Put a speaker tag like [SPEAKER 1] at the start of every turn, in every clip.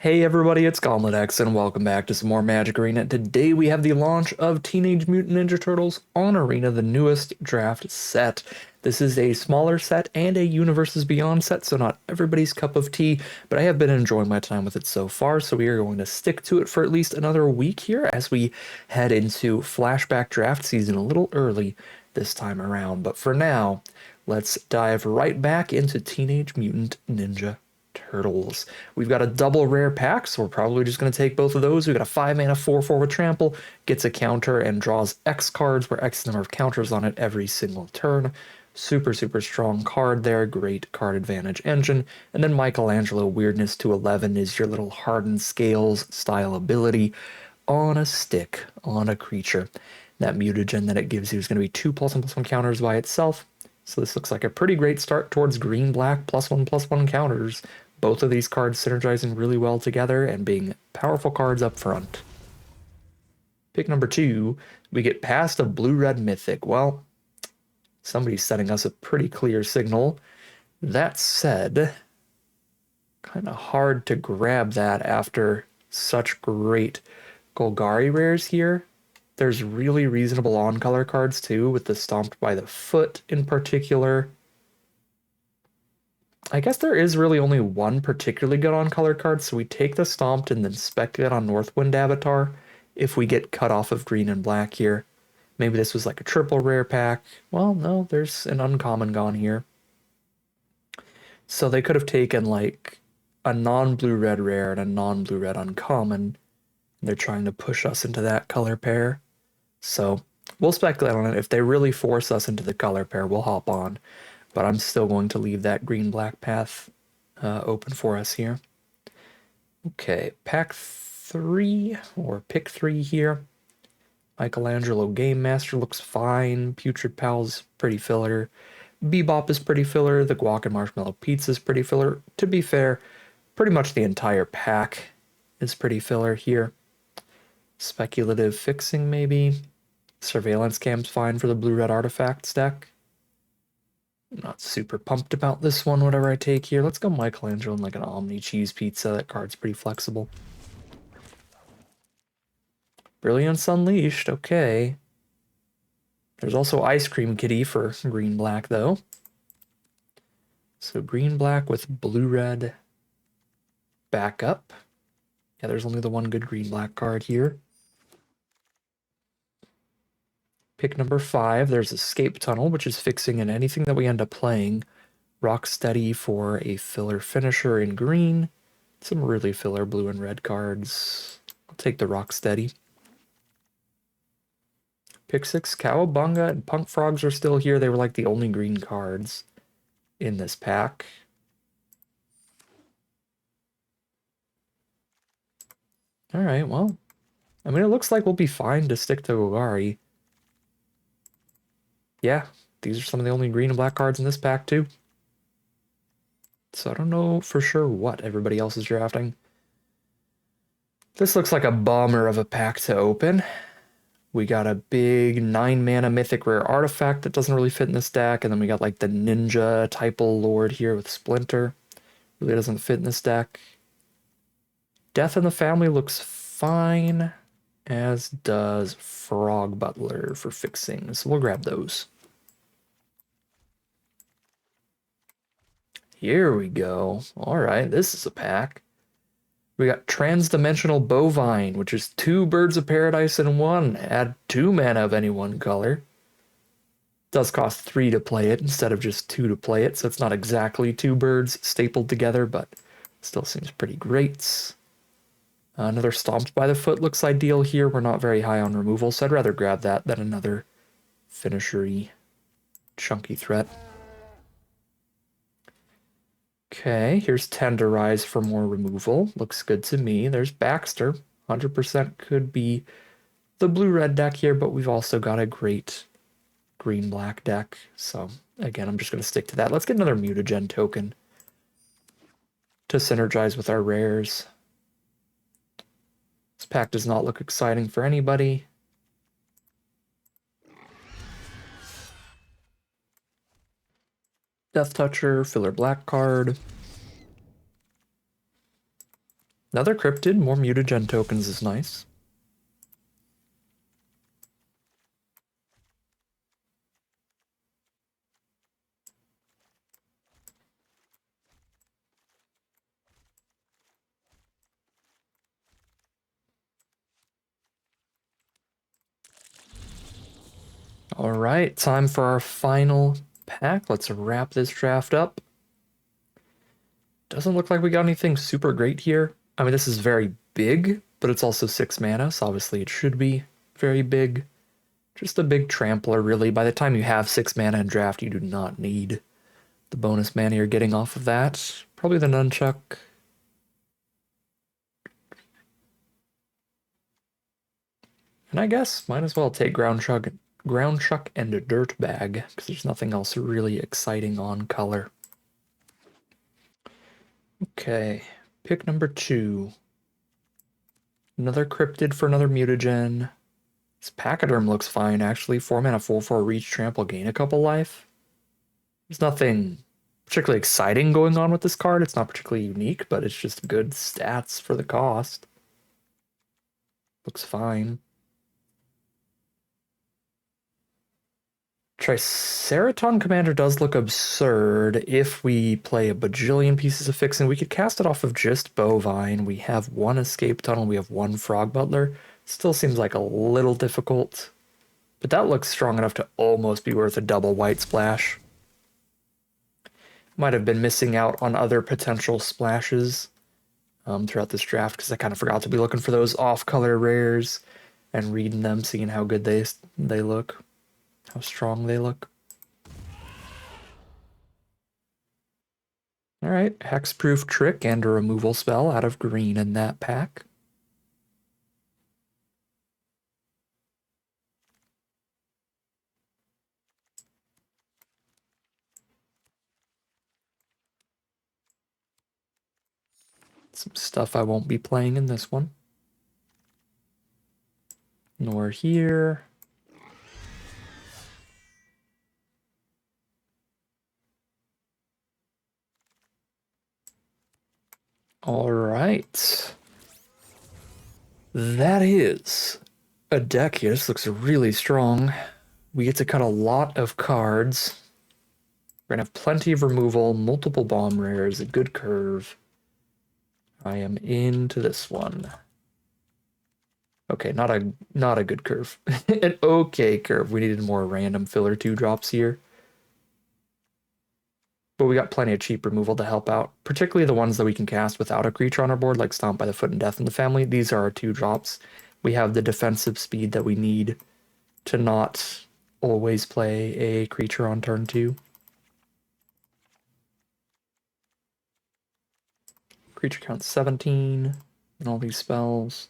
[SPEAKER 1] Hey everybody, it's Gauntlet X, and welcome back to some more Magic Arena. Today we have the launch of Teenage Mutant Ninja Turtles on Arena, the newest draft set. This is a smaller set and a Universes Beyond set, so not everybody's cup of tea, but I have been enjoying my time with it so far, so we are going to stick to it for at least another week here as we head into flashback draft season a little early this time around. But for now, let's dive right back into Teenage Mutant Ninja Turtles. We've got a double rare pack, so we're probably just going to take both of those. We've got a 5 mana 4/4 with trample, gets a counter and draws X cards, where X number of counters on it every single turn. Super, super strong card there. Great card advantage engine. And then Michelangelo Weirdness to 11 is your little hardened scales style ability on a stick, on a creature. That mutagen that it gives you is going to be 2+1/+1 counters by itself. So this looks like a pretty great start towards green-black +1/+1 counters. Both of these cards synergizing really well together and being powerful cards up front. Pick number 2, we get past a blue-red mythic. Well, somebody's sending us a pretty clear signal. That said, kind of hard to grab that after such great Golgari rares here. There's really reasonable on-color cards too, with the Stomped by the Foot in particular. I guess there is really only one particularly good on-color card, so we take the Stomped and then speculate on Northwind Avatar if we get cut off of green and black here. Maybe this was like a triple rare pack. Well, no, there's an uncommon gone here. So they could have taken like a non-blue-red rare and a non-blue-red uncommon. They're trying to push us into that color pair. So we'll speculate on it. If they really force us into the color pair, we'll hop on. But I'm still going to leave that green-black path open for us here. Okay, pack 3, or pick 3 here. Michelangelo Game Master looks fine. Putrid Pal's pretty filler. Bebop is pretty filler. The Guac and Marshmallow Pizza is pretty filler. To be fair, pretty much the entire pack is pretty filler here. Speculative Fixing, maybe. Surveillance Cam's fine for the blue-red artifacts deck. I'm not super pumped about this one, whatever I take here. Let's go Michelangelo and like an Omni Cheese Pizza. That card's pretty flexible. Brilliance Unleashed, okay. There's also Ice Cream Kitty for green-black, though. So green-black with blue-red backup. Yeah, there's only the one good green-black card here. Pick number 5, there's Escape Tunnel, which is fixing in anything that we end up playing. Rocksteady for a filler finisher in green. Some really filler blue and red cards. I'll take the Rocksteady. Pick 6, Cowabunga and Punk Frogs are still here. They were like the only green cards in this pack. Alright, well, I mean, it looks like we'll be fine to stick to Golgari. Yeah, these are some of the only green and black cards in this pack, too. So I don't know for sure what everybody else is drafting. This looks like a bummer of a pack to open. We got a big 9 mana mythic rare artifact that doesn't really fit in this deck, and then we got like the Ninja Typal Lord here with Splinter. Really doesn't fit in this deck. Death in the Family looks fine, as does Frog Butler for fixing, so we'll grab those. Here we go. Alright, this is a pack. We got Transdimensional Bovine, which is 2 Birds of Paradise in 1. Add 2 mana of any one color. Does cost 3 to play it instead of just 2 to play it, so it's not exactly 2 birds stapled together, but still seems pretty great. Another Stomped by the Foot looks ideal here. We're not very high on removal, so I'd rather grab that than another finisher-y chunky threat. Okay, here's Tenderize for more removal. Looks good to me. There's Baxter. 100% could be the blue-red deck here, but we've also got a great green-black deck. So, again, I'm just going to stick to that. Let's get another mutagen token to synergize with our rares. This pack does not look exciting for anybody. Death Toucher, filler black card. Another cryptid, more mutagen tokens is nice. All right, time for our final pack. Let's wrap this draft up. Doesn't look like we got anything super great here. I mean, this is very big, but it's also 6 mana, so obviously it should be very big. Just a big trampler, really. By the time you have 6 mana in draft, you do not need the bonus mana you're getting off of that. Probably the Nunchuck. And I guess might as well take Ground Chuck and a Dirt Bag, because there's nothing else really exciting on color. Okay, pick number 2. Another cryptid for another mutagen. This Pachyderm looks fine, actually. 4 mana, 4/4 reach, trample, gain a couple life. There's nothing particularly exciting going on with this card. It's not particularly unique, but it's just good stats for the cost. Looks fine. Triceraton Commander does look absurd if we play a bajillion pieces of fixing. We could cast it off of just Bovine. We have 1 Escape Tunnel. We have 1 Frog Butler. Still seems like a little difficult. But that looks strong enough to almost be worth a double white splash. Might have been missing out on other potential splashes throughout this draft because I kind of forgot to be looking for those off-color rares and reading them, seeing how good they look, how strong they look. All right, Hexproof Trick and a removal spell out of green in that pack. Some stuff I won't be playing in this one. Nor here. All right. That is a deck here. This looks really strong. We get to cut a lot of cards. We're gonna have plenty of removal, multiple bomb rares, a good curve. I am into this one. Okay, not a good curve. An okay curve. We needed more random filler 2-drops here. But we got plenty of cheap removal to help out, particularly the ones that we can cast without a creature on our board, like Stomp by the Foot and Death in the Family. These are our 2-drops. We have the defensive speed that we need to not always play a creature on turn 2. Creature count 17 and all these spells.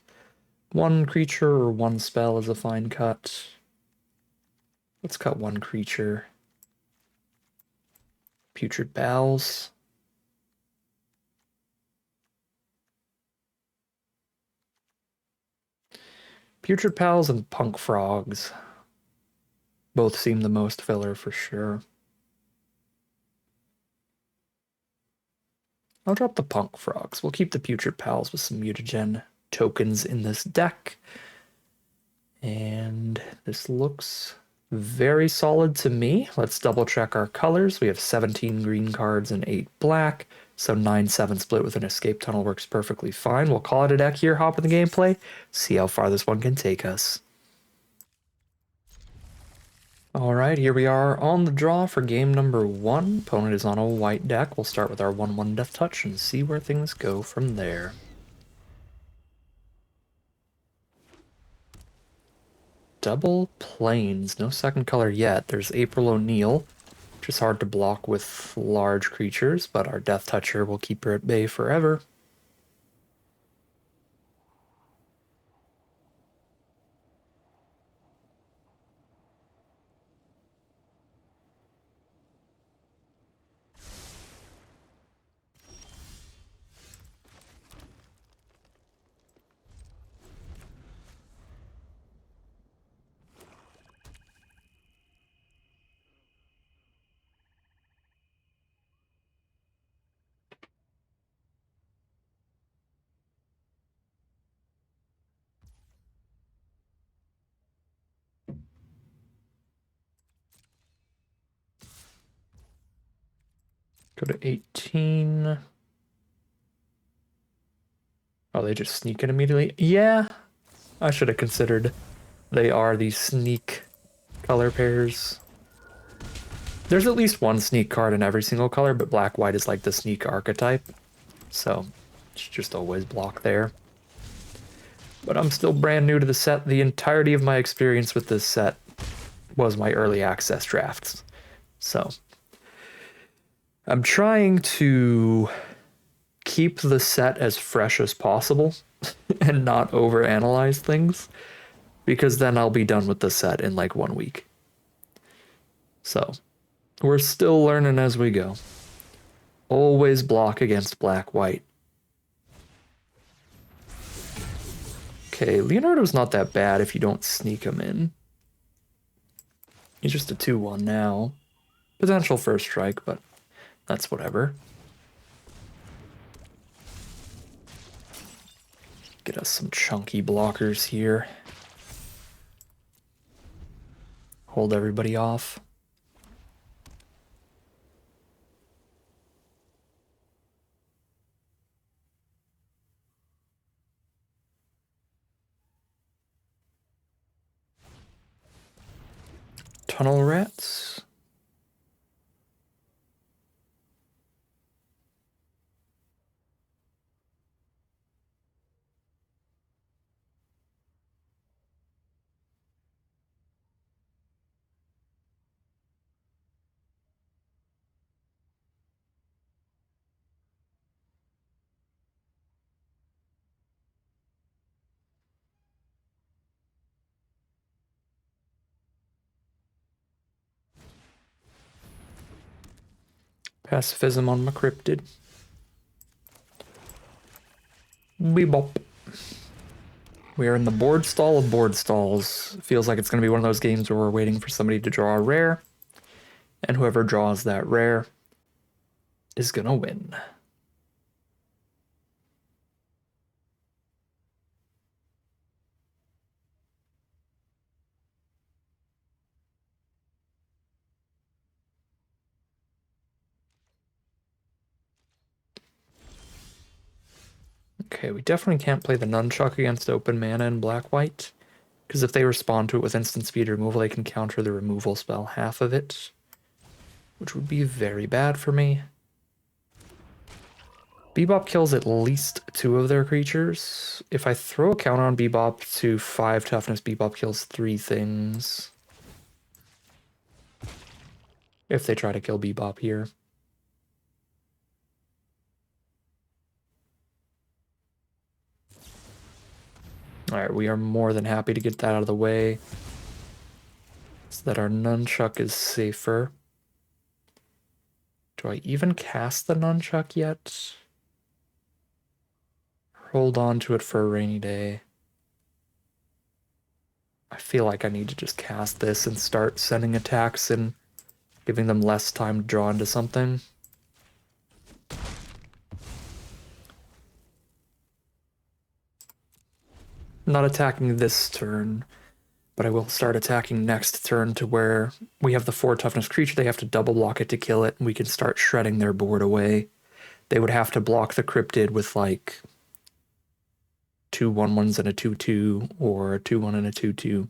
[SPEAKER 1] 1 creature or 1 spell is a fine cut. Let's cut 1 creature. Putrid Bowels. Putrid Pals and Punk Frogs both seem the most filler for sure. I'll drop the Punk Frogs. We'll keep the Putrid Pals with some mutagen tokens in this deck. And this looks very solid to me. Let's double check our colors. We have 17 green cards and 8 black. So 9-7 split with an escape tunnel works perfectly fine. We'll call it a deck here, hop in the gameplay, see how far this one can take us. All right, here we are on the draw for game number 1. Opponent is on a white deck. We'll start with our 1/1 Death Touch and see where things go from there. Double Plains, no second color yet. There's April O'Neil, which is hard to block with large creatures, but our Death Toucher will keep her at bay forever. Go to 18. Oh, they just sneak it immediately? Yeah, I should have considered they are the sneak color pairs. There's at least one sneak card in every single color, but black-white is like the sneak archetype. So, it's just always block there. But I'm still brand new to the set. The entirety of my experience with this set was my early access drafts. So, I'm trying to keep the set as fresh as possible and not overanalyze things, because then I'll be done with the set in like 1 week. So, we're still learning as we go. Always block against black-white. Okay, Leonardo's not that bad if you don't sneak him in. He's just a 2-1 now. Potential first strike, but that's whatever. Get us some chunky blockers here. Hold everybody off. Tunnel rats. Pacifism on my cryptid. Bebop. We are in the board stall of board stalls. Feels like it's going to be one of those games where we're waiting for somebody to draw a rare, and whoever draws that rare is going to win. Okay, we definitely can't play the nunchuck against open mana and black-white, because if they respond to it with instant speed removal, they can counter the removal spell half of it, which would be very bad for me. Bebop kills at least 2 of their creatures. If I throw a counter on Bebop to 5 toughness, Bebop kills 3 things. If they try to kill Bebop here. Alright, we are more than happy to get that out of the way, so that our nunchuck is safer. Do I even cast the nunchuck yet? Hold on to it for a rainy day. I feel like I need to just cast this and start sending attacks and giving them less time to draw into something. Not attacking this turn, but I will start attacking next turn to where we have the 4 toughness creature. They have to double block it to kill it, and we can start shredding their board away. They would have to block the cryptid with like 2 1/1s and a 2/2, or a 2/1 and a 2/2.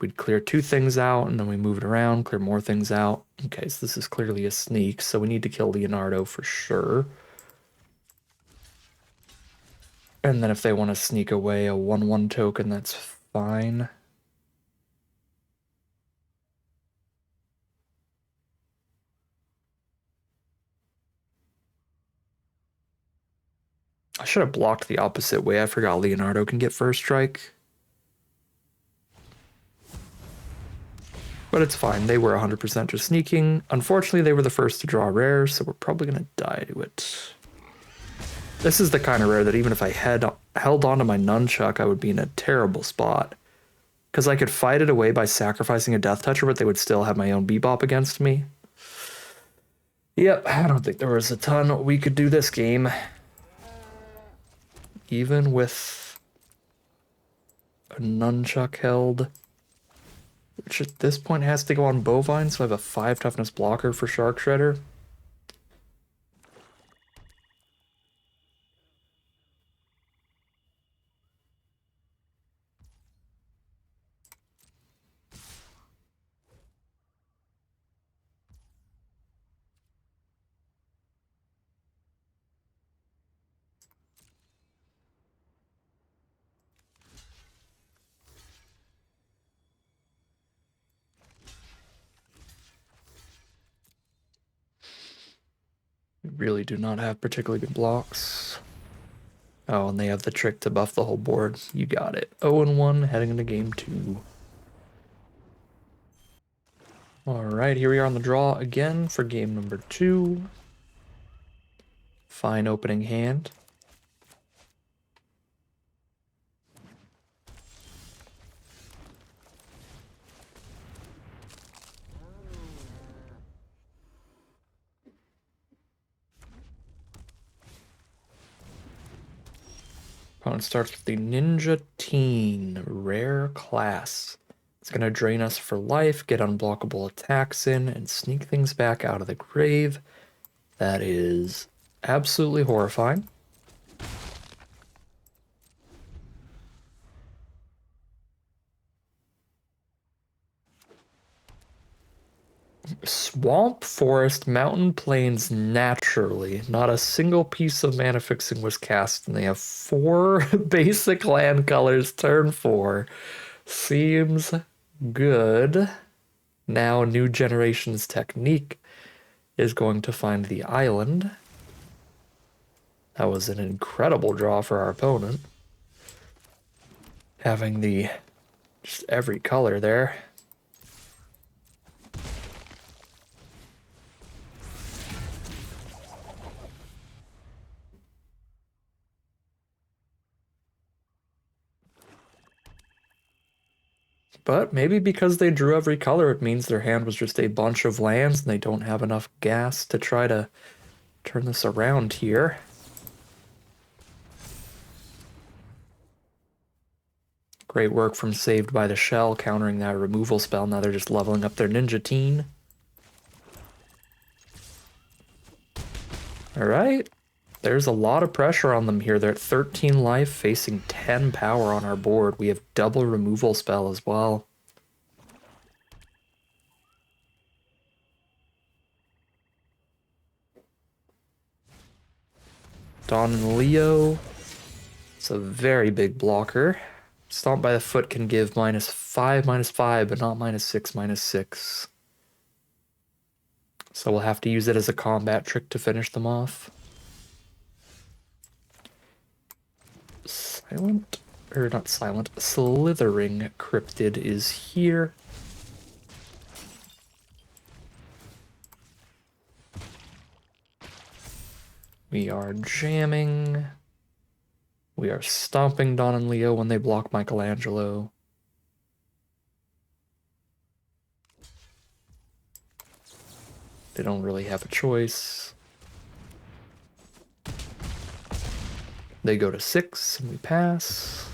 [SPEAKER 1] We'd clear 2 things out, and then we move it around, clear more things out. Okay, so this is clearly a sneak, so we need to kill Leonardo for sure. And then if they want to sneak away a 1/1 token, that's fine. I should have blocked the opposite way. I forgot Leonardo can get first strike. But it's fine. They were 100% just sneaking. Unfortunately, they were the first to draw rare, so we're probably going to die to it. This is the kind of rare that even if I had held onto my nunchuck, I would be in a terrible spot. Because I could fight it away by sacrificing a Death Toucher, but they would still have my own Bebop against me. Yep, I don't think there was a ton we could do this game. Even with a nunchuck held. which at this point has to go on Bovine, so I have a 5 toughness blocker for Shark Shredder. We really do not have particularly good blocks. Oh, and they have the trick to buff the whole board. You got it. 0-1 heading into game 2. Alright, here we are on the draw again for game number 2. Fine opening hand. Opponent starts with the Ninja Teen, rare class. It's going to drain us for life, get unblockable attacks in, and sneak things back out of the grave. That is absolutely horrifying. Swamp, forest, mountain, plains naturally. Not a single piece of mana fixing was cast, and they have 4 basic land colors turn 4. Seems good. Now, new generation's technique is going to find the island. That was an incredible draw for our opponent. Having the just every color there. But maybe because they drew every color, it means their hand was just a bunch of lands and they don't have enough gas to try to turn this around here. Great work from Saved by the Shell, countering that removal spell. Now they're just leveling up their Ninja Teen. Alright. There's a lot of pressure on them here. They're at 13 life, facing 10 power on our board. We have double removal spell as well. Dawn and Leo. It's a very big blocker. Stomp by the Foot can give -5/-5, but not -6/-6. So we'll have to use it as a combat trick to finish them off. Slithering Cryptid is here. We are jamming. We are stomping Dawn and Leo when they block Michelangelo. They don't really have a choice. They go to 6 and we pass.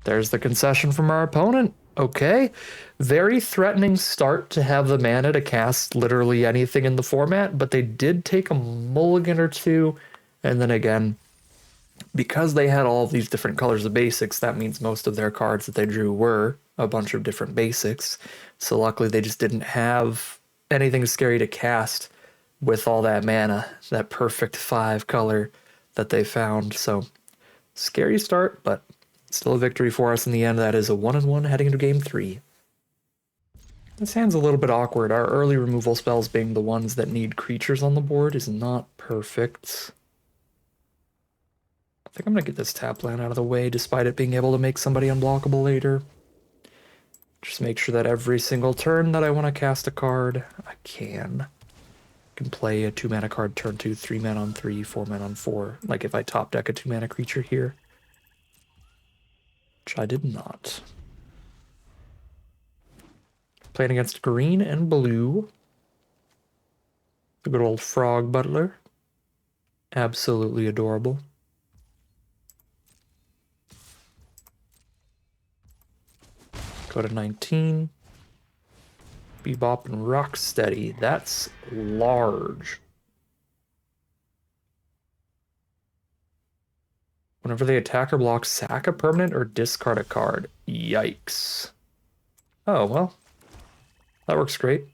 [SPEAKER 1] There's the concession from our opponent. Okay. Very threatening start to have the mana to cast literally anything in the format, but they did take a mulligan or two. And then again, because they had all of these different colors of basics, that means most of their cards that they drew were a bunch of different basics. So luckily they just didn't have anything scary to cast with all that mana, that perfect 5 color that they found. So scary start, but still a victory for us in the end. That is a 1-1 heading into game 3. This hand's a little bit awkward. Our early removal spells being the ones that need creatures on the board is not perfect. I think I'm going to get this tap land out of the way despite it being able to make somebody unblockable later. Just make sure that every single turn that I want to cast a card, I can. Can play a 2-mana card turn 2, 3 mana on 3, 4 mana on 4. Like if I top deck a 2-mana creature here. Which I did not. Playing against green and blue. The good old Frog Butler. Absolutely adorable. Go to 19. Bebop and Rocksteady. That's large. Whenever they attack or block, sack a permanent or discard a card. Yikes. Oh, well. That works great.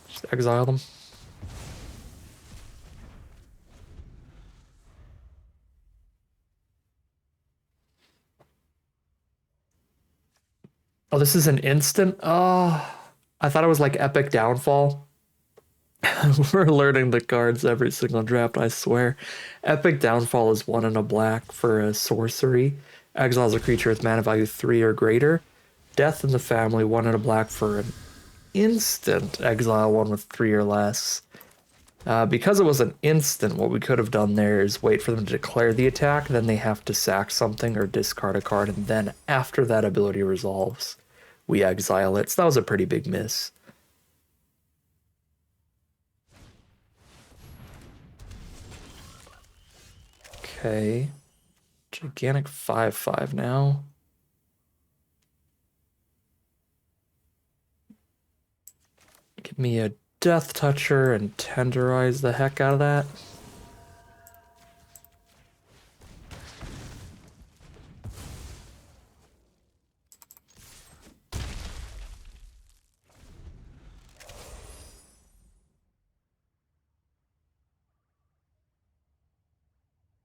[SPEAKER 1] Just exile them. Oh, this is an instant? Oh, I thought it was like Epic Downfall. We're learning the cards every single draft, I swear. Epic Downfall is 1 and a black for a sorcery. Exiles a creature with mana value 3 or greater. Death in the Family, 1 and a black for an instant. Exile one with 3 or less. Because it was an instant, what we could have done there is wait for them to declare the attack, then they have to sack something or discard a card, and then after that ability resolves, we exile it. So that was a pretty big miss. Okay. Gigantic 5/5 now. Give me a Death Toucher and tenderize the heck out of that.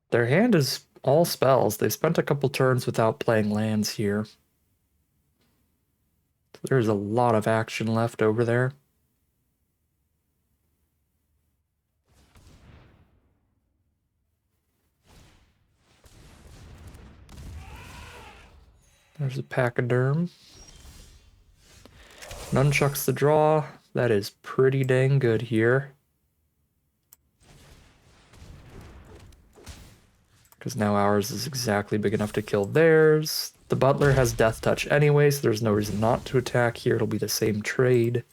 [SPEAKER 1] Their hand is all spells. They spent a couple turns without playing lands here. There's a lot of action left over there. There's a Pachyderm. Nunchucks the draw. That is pretty dang good here. Because now ours is exactly big enough to kill theirs. The Butler has Death Touch anyway, so there's no reason not to attack here. It'll be the same trade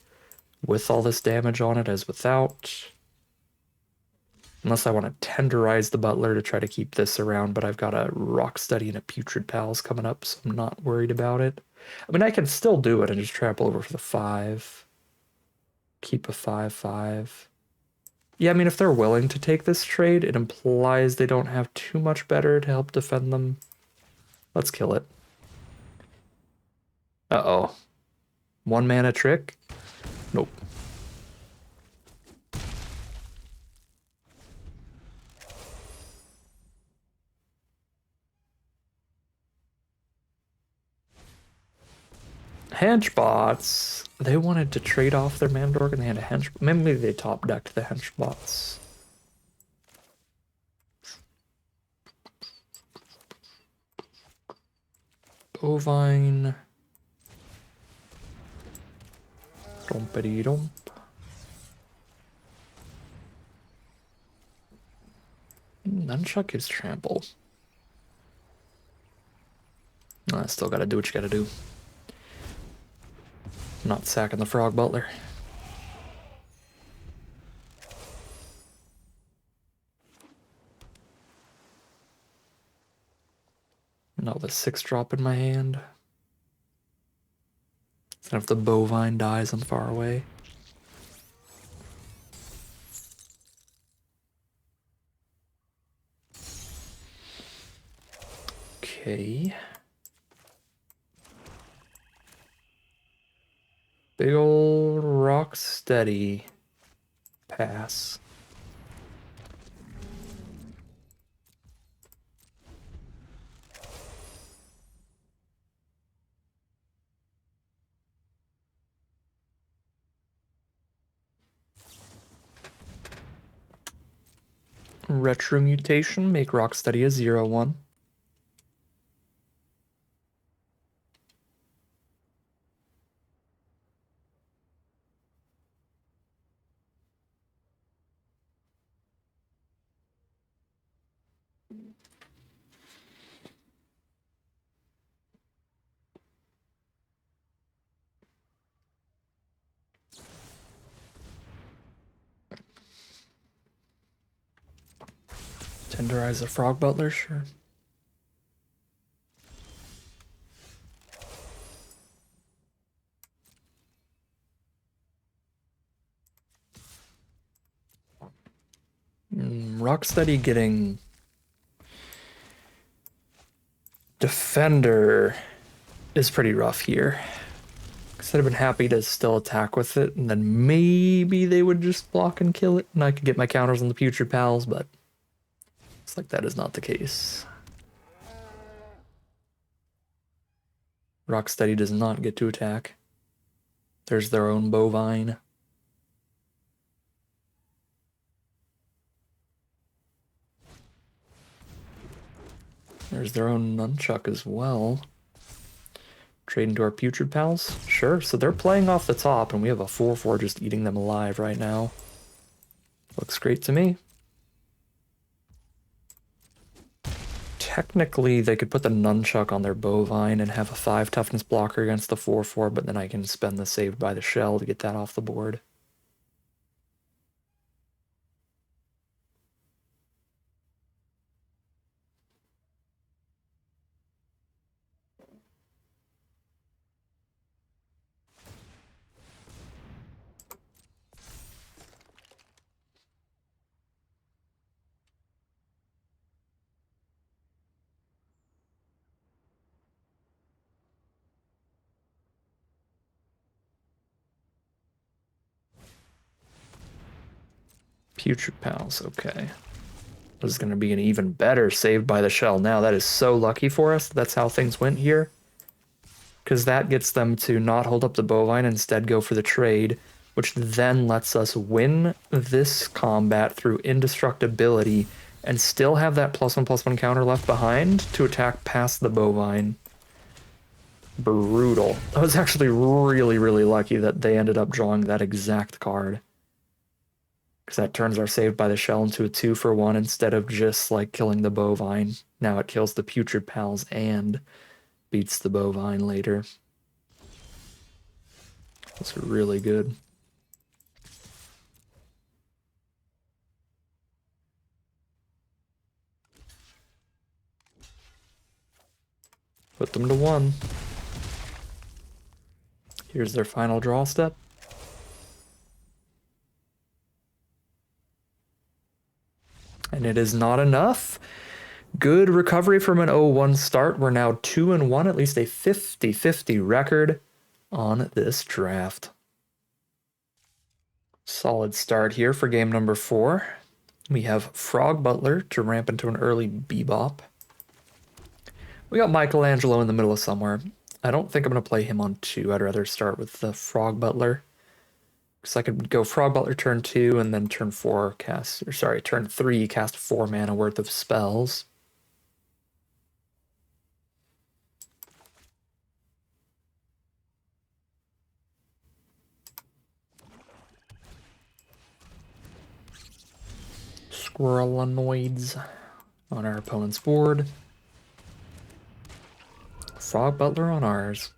[SPEAKER 1] with all this damage on it as without. Unless I want to tenderize the Butler to try to keep this around, but I've got a Rocksteady and a Putrid Pals coming up, so I'm not worried about it. I mean, I can still do it and just trample over for the 5. Keep a 5/5. Yeah, I mean, if they're willing to take this trade, it implies they don't have too much better to help defend them. Let's kill it. Uh-oh. 1 mana trick? Nope. Henchbots. They wanted to trade off their Mandorg and they had a hench. Maybe they top decked the henchbots. Bovine. Dumpity dump. Nunchuck is trample. I still gotta do what you gotta do. I'm not sacking the Frog Butler. No, the 6-drop in my hand. And if the Bovine dies, I'm far away. Okay. Big old Rocksteady. Pass. Retro Mutation, make Rocksteady a 0/1. Tenderize the Frog Butler, sure. Rocksteady getting Defender is pretty rough here. Because I'd have been happy to still attack with it, and then maybe they would just block and kill it, and I could get my counters on the Putrid Pals, but it's like that is not the case. Rocksteady does not get to attack. There's their own Bovine. There's their own Nunchuck as well. Trade into our Putrid Pals? Sure, so they're playing off the top, and we have a 4-4 just eating them alive right now. Looks great to me. Technically, they could put the Nunchuck on their Bovine and have a 5 toughness blocker against the 4-4, but then I can spend the Saved by the Shell to get that off the board. Putrid Pals, okay. This is going to be an even better Saved by the Shell now. That is so lucky for us. That's how things went here. Because that gets them to not hold up the Bovine, instead go for the trade, which then lets us win this combat through indestructibility and still have that +1/+1 counter left behind to attack past the Bovine. Brutal. I was actually really, really lucky that they ended up drawing that exact card. Because that turns our Saved by the Shell into a 2-for-1 instead of just like killing the Bovine. Now it kills the Putrid Pals and beats the Bovine later. That's really good. Put them to 1. Here's their final draw step. And it is not enough. Good recovery from an 0-1 start. We're now 2-1, at least a 50-50 record on this draft. Solid start here for game number 4. We have Frog Butler to ramp into an early Bebop. We got Michelangelo in the middle of somewhere. I don't think I'm going to play him on 2. I'd rather start with the Frog Butler. Because I could go Frog Butler turn 2 and then turn 4 cast, or sorry, turn 3 cast 4 mana worth of spells. Squirrelanoids on our opponent's board. Frog Butler on ours.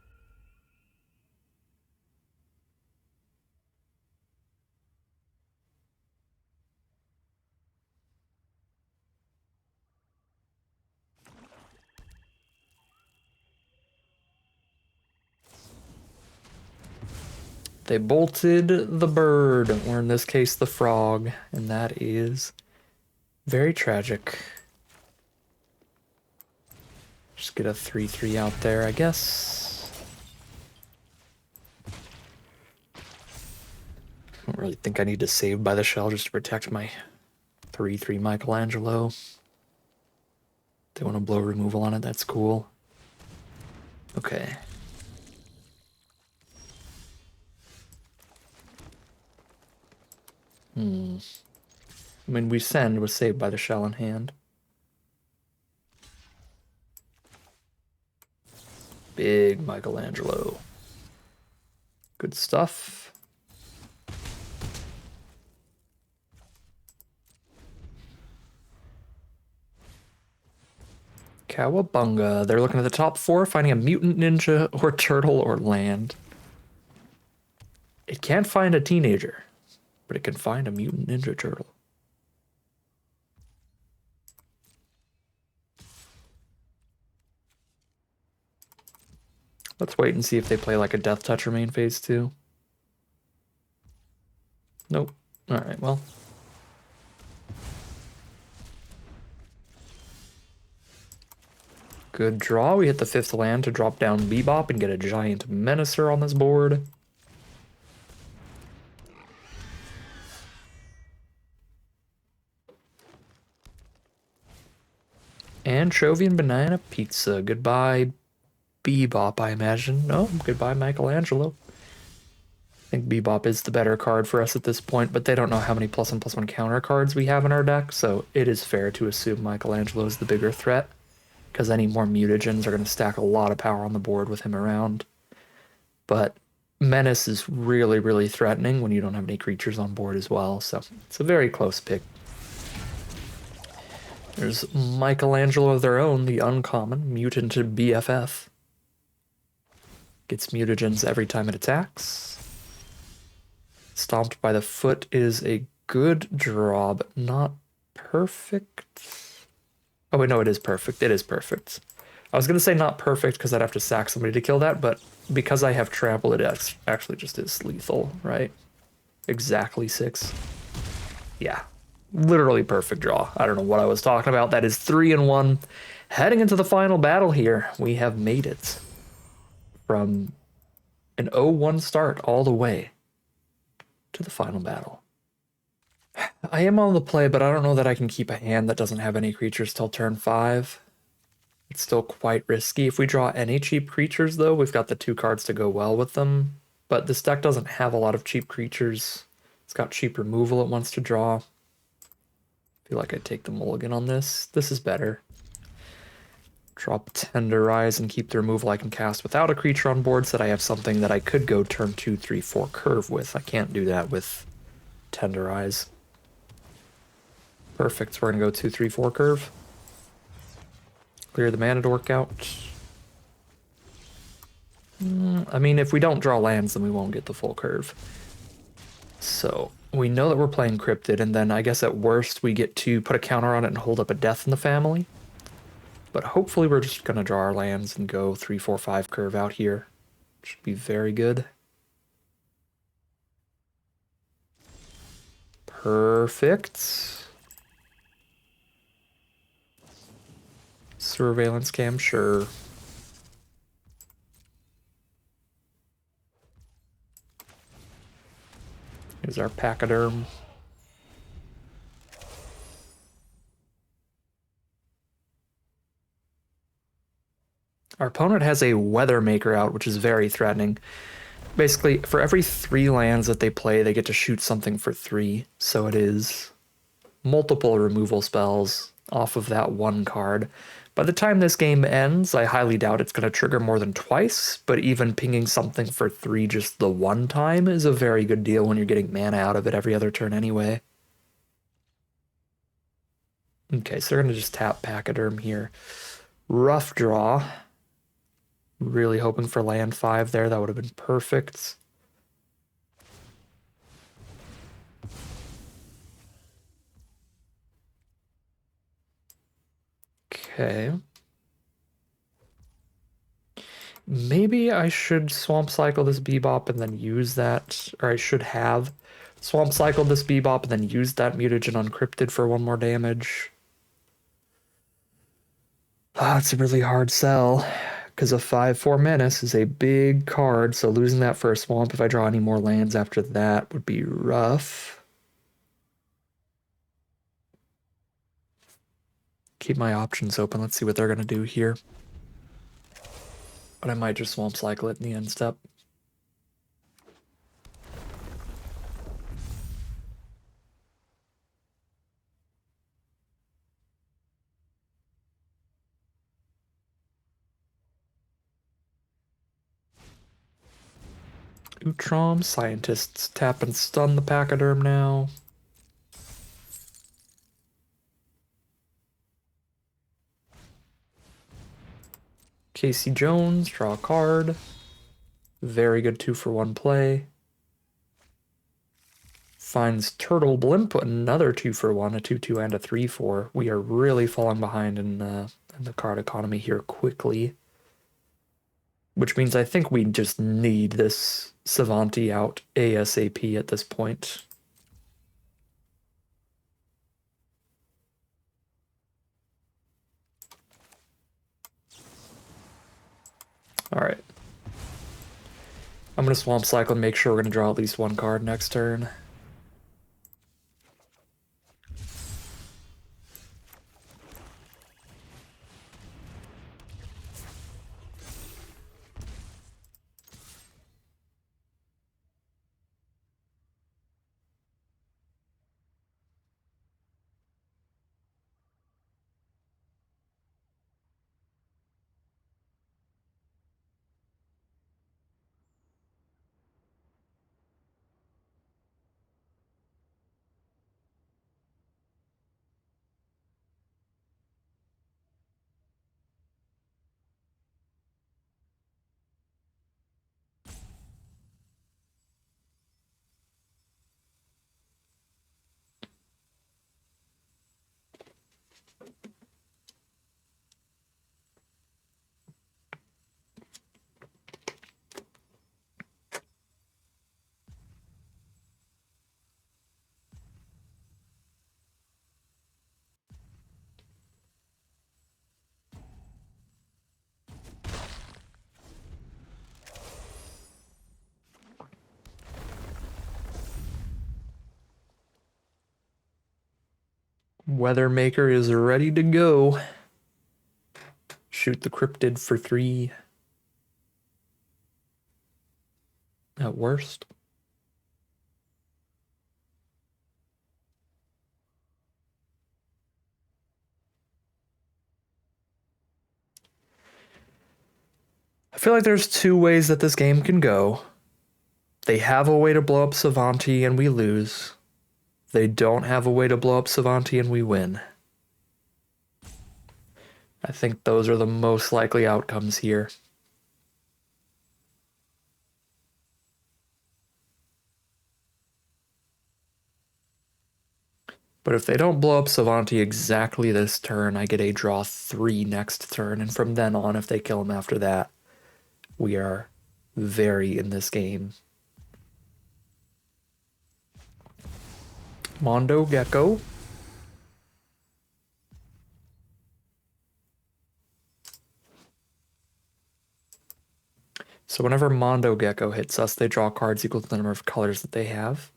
[SPEAKER 1] They bolted the bird, or in this case the frog, and that is very tragic. Just get a 3-3 out there, I guess. I don't really think I need to save by the shell just to protect my 3-3 Michelangelo. They want to blow removal on it, that's cool. Okay. I mean, we send was saved by the shell in hand. Big Michelangelo. Good stuff. Cowabunga. They're looking at the top 4, finding a mutant ninja or turtle or land. It can't find a teenager, but it can find a mutant ninja turtle. Let's wait and see if they play like a Death Toucher main phase 2. Nope. Alright, well. Good draw. We hit the 5th land to drop down Bebop and get a giant Menacer on this board. Anchovian Banana Pizza. Goodbye, Bebop, I imagine. No, goodbye, Michelangelo. I think Bebop is the better card for us at this point, but they don't know how many +1/+1 counter cards we have in our deck, so it is fair to assume Michelangelo is the bigger threat, because any more mutagens are going to stack a lot of power on the board with him around. But Menace is really, really threatening when you don't have any creatures on board as well, so it's a very close pick. There's Michelangelo of their own, the uncommon, Mutant BFF. Gets mutagens every time it attacks. Stomped by the Foot is a good draw, but not perfect. Oh wait, no, it is perfect. It is perfect. I was going to say not perfect because I'd have to sack somebody to kill that, but because I have trample, it actually just is lethal, right? Exactly 6. Yeah, literally perfect draw. I don't know what I was talking about. That is 3-1. Heading into the final battle here, we have made it from an 0-1 start all the way to the final battle. I am on the play, but I don't know that I can keep a hand that doesn't have any creatures till turn 5. It's still quite risky. If we draw any cheap creatures, though, we've got the 2 cards to go well with them. But this deck doesn't have a lot of cheap creatures. It's got cheap removal it wants to draw. I feel like I'd take the mulligan on this. This is better. Drop Tenderize and keep the removal I can cast without a creature on board so that I have something that I could go turn 2, 3, 4 curve with. I can't do that with Tenderize. Perfect. So we're going to go 2, 3, 4 curve. Clear the mana to work out. I mean, if we don't draw lands, then we won't get the full curve. So we know that we're playing Cryptid, and then I guess at worst we get to put a counter on it and hold up a Death in the Family. But hopefully we're just going to draw our lands and go 3, 4, 5 curve out here. Should be very good. Perfect. Surveillance cam, sure. Here's our Pachyderm. Our opponent has a Weather Maker out, which is very threatening. Basically, for every 3 lands that they play, they get to shoot something for 3. So it is multiple removal spells off of that 1 card. By the time this game ends, I highly doubt it's going to trigger more than twice, but even pinging something for 3 just the 1 time is a very good deal when you're getting mana out of it every other turn anyway. Okay, so they're going to just tap Pachyderm here. Rough draw. Really hoping for land 5 there. That would have been perfect. Okay. Maybe I should Swamp Cycle this Bebop and then use that, or I should have Swamp Cycled this Bebop and then use that Mutagen on Cryptid for 1 more damage. Ah, it's a really hard sell, because a 5/4 Menace is a big card, so losing that for a Swamp if I draw any more lands after that would be rough. Keep my options open. Let's see what they're going to do here. But I might just Swamp Cycle it in the end step. Utrom, Scientists tap and stun the Pachyderm now. Casey Jones, draw a card. Very good 2-for-1 play. Finds Turtle Blimp, another 2-for-1, a 2/2 and a 3/4. We are really falling behind in the card economy here quickly. which means I think we just need this Savanti out ASAP at this point. All right. I'm going to Swamp Cycle and make sure we're going to draw at least one card next turn. Weathermaker is ready to go. Shoot the Cryptid for 3. At worst. I feel like there's 2 ways that this game can go. They have a way to blow up Savanti and we lose. They don't have a way to blow up Savanti and we win. I think those are the most likely outcomes here. But if they don't blow up Savanti exactly this turn, I get a draw 3 next turn, and from then on, if they kill him after that, we are very in this game. Mondo Gecko. So whenever Mondo Gecko hits us, they draw cards equal to the number of colors that they have.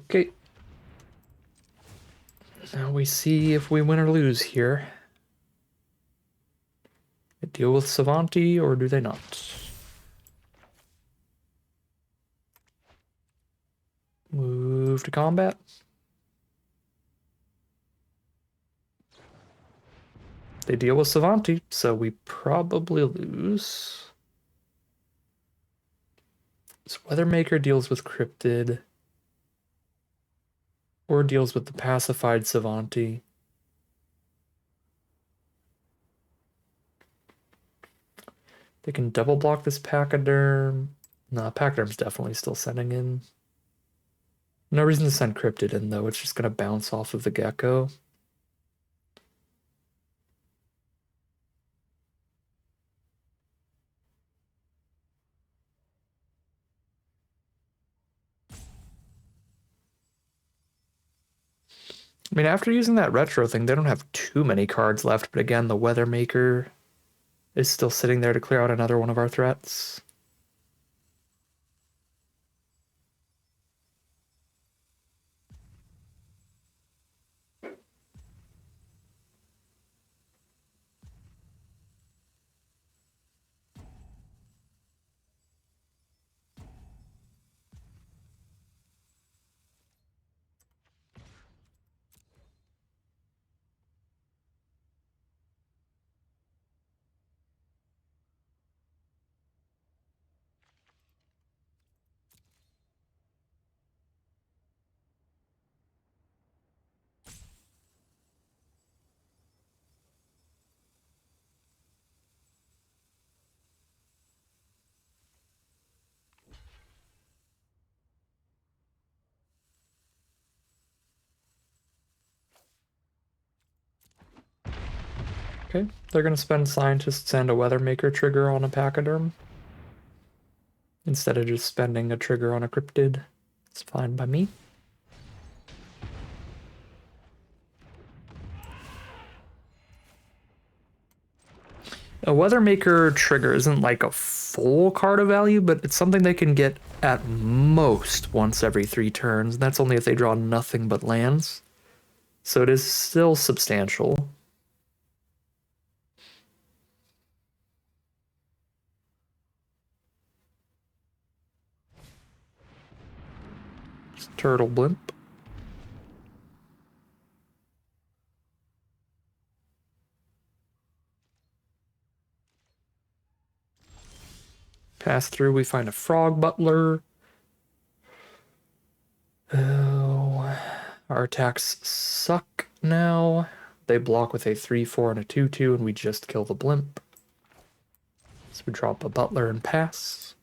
[SPEAKER 1] Okay. Now we see if we win or lose here. They deal with Savanti, or do they not? Move to combat. They deal with Savanti, so we probably lose. So Weathermaker deals with Cryptid, or deals with the pacified Savanti. They can double block this Pachyderm. Nah, Pachyderm's definitely still sending in. No reason to send Cryptid in, though. It's just going to bounce off of the Gecko. I mean, after using that retro thing, they don't have too many cards left, but again, the Weathermaker is still sitting there to clear out another one of our threats. Okay, they're gonna spend Scientists and a Weathermaker trigger on a Pachyderm instead of just spending a trigger on a Cryptid. It's fine by me. A Weathermaker trigger isn't like a full card of value, but it's something they can get at most once every 3 turns. That's only if they draw nothing but lands. So it is still substantial. Turtle Blimp. Pass through, we find a Frog Butler. Oh, our attacks suck now. They block with a 3/4 and a 2/2, and we just kill the Blimp. So we drop a Butler and pass.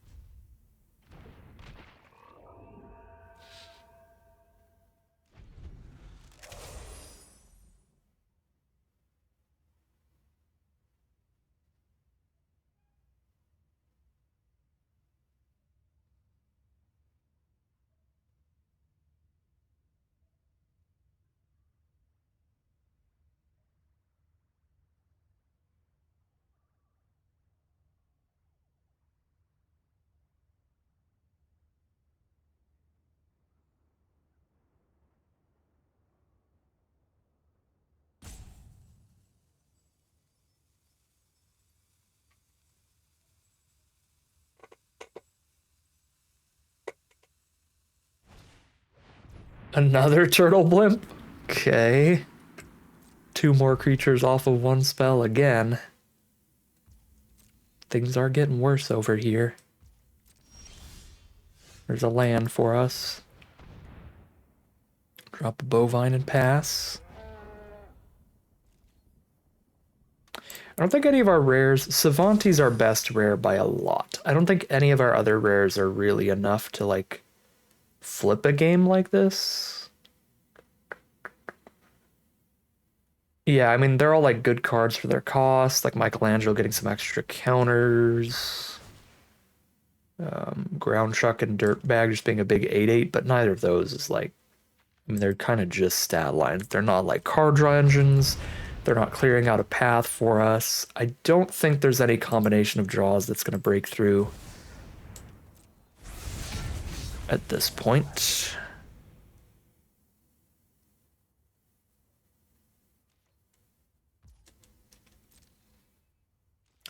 [SPEAKER 1] Another Turtle Blimp? Okay. 2 more creatures off of 1 spell again. Things are getting worse over here. There's a land for us. Drop a Bovine and pass. I don't think any of our rares... Savanti's our best rare by a lot. I don't think any of our other rares are really enough to, like, flip a game like this. Yeah, I mean, they're all, like, good cards for their cost. Like, Michelangelo getting some extra counters. Ground Chuck and Dirtbag just being a big 8/8, but neither of those is, like... I mean, they're kind of just stat lines. They're not, like, card draw engines. They're not clearing out a path for us. I don't think there's any combination of draws that's going to break through at this point.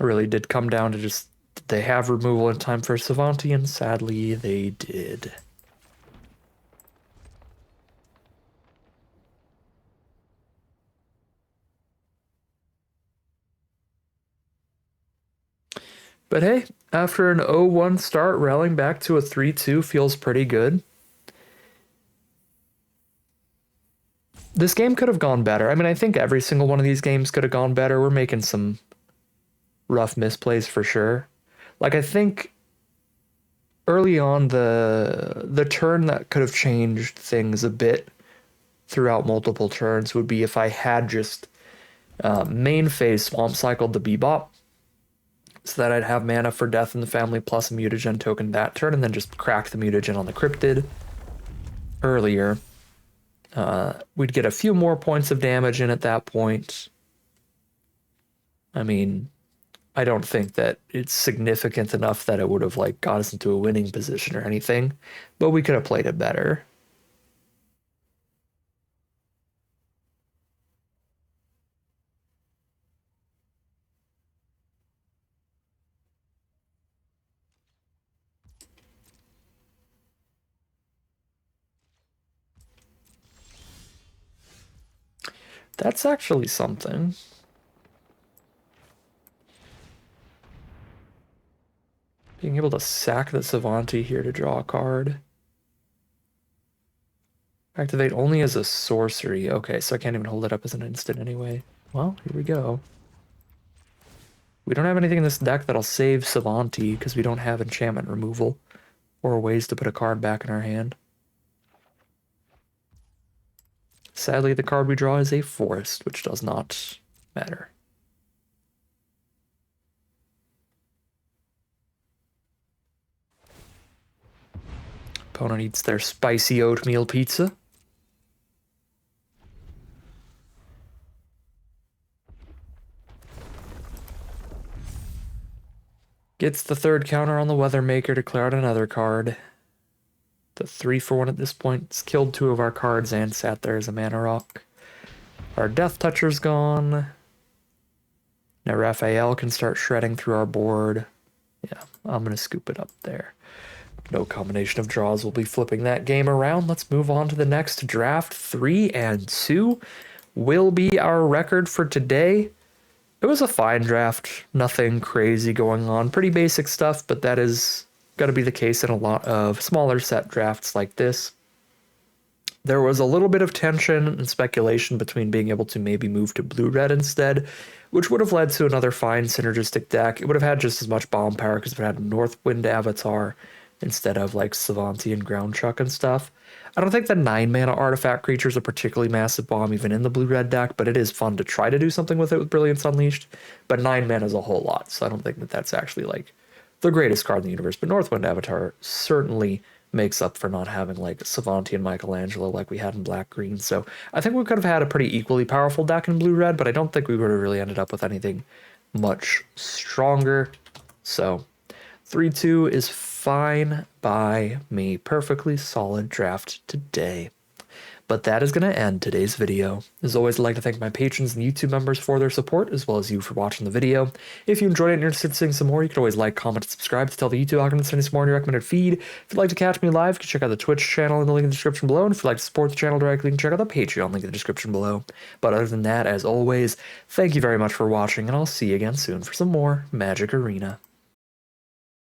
[SPEAKER 1] It really did come down to just, did they have removal in time for Savanti? And sadly, they did. But hey, after an 0-1 start, rallying back to a 3-2 feels pretty good. This game could have gone better. I mean, I think every single one of these games could have gone better. We're making some rough misplays for sure. Like, I think early on, the turn that could have changed things a bit throughout multiple turns would be if I had just main phase Swamp Cycled the Bebop, so that I'd have mana for Death in the Family plus a mutagen token that turn, and then just crack the mutagen on the Cryptid earlier. We'd get a few more points of damage in at that point. I mean, I don't think that it's significant enough that it would have like got us into a winning position or anything, but we could have played it better. That's actually something. Being able to sack the Savanti here to draw a card. Activate only as a sorcery. Okay, so I can't even hold it up as an instant anyway. Well, here we go. We don't have anything in this deck that'll save Savanti because we don't have enchantment removal or ways to put a card back in our hand. Sadly, the card we draw is a forest, which does not matter. Opponent eats their spicy oatmeal pizza. Gets the third counter on the Weathermaker to clear out another card. The 3-for-1 at this point. It's killed 2 of our cards and sat there as a mana rock. Our Death Toucher's gone. Now Raphael can start shredding through our board. Yeah, I'm going to scoop it up there. No combination of draws will be flipping that game around. Let's move on to the next draft. 3-2 will be our record for today. It was a fine draft. Nothing crazy going on. Pretty basic stuff, but that is got to be the case in a lot of smaller set drafts like this. There was a little bit of tension and speculation between being able to maybe move to blue-red instead, which would have led to another fine synergistic deck. It would have had just as much bomb power because it had Northwind Avatar instead of like Savanti and Ground Chuck and stuff. I don't think the 9-mana artifact creature is a particularly massive bomb even in the blue-red deck, but it is fun to try to do something with it with Brilliance Unleashed. But 9 mana is a whole lot, so I don't think that that's actually like the greatest card in the universe. But Northwind Avatar certainly makes up for not having like Savanti and Michelangelo like we had in black-green. So I think we could have had a pretty equally powerful deck in blue-red, but I don't think we would have really ended up with anything much stronger. So 3-2 is fine by me. Perfectly solid draft today. But that is going to end today's video. As always, I'd like to thank my patrons and YouTube members for their support, as well as you for watching the video. If you enjoyed it and you're interested in seeing some more, you can always like, comment, and subscribe to tell the YouTube algorithm to send you some more in your recommended feed. If you'd like to catch me live, you can check out the Twitch channel in the link in the description below. And if you'd like to support the channel directly, you can check out the Patreon link in the description below. But other than that, as always, thank you very much for watching, and I'll see you again soon for some more Magic Arena.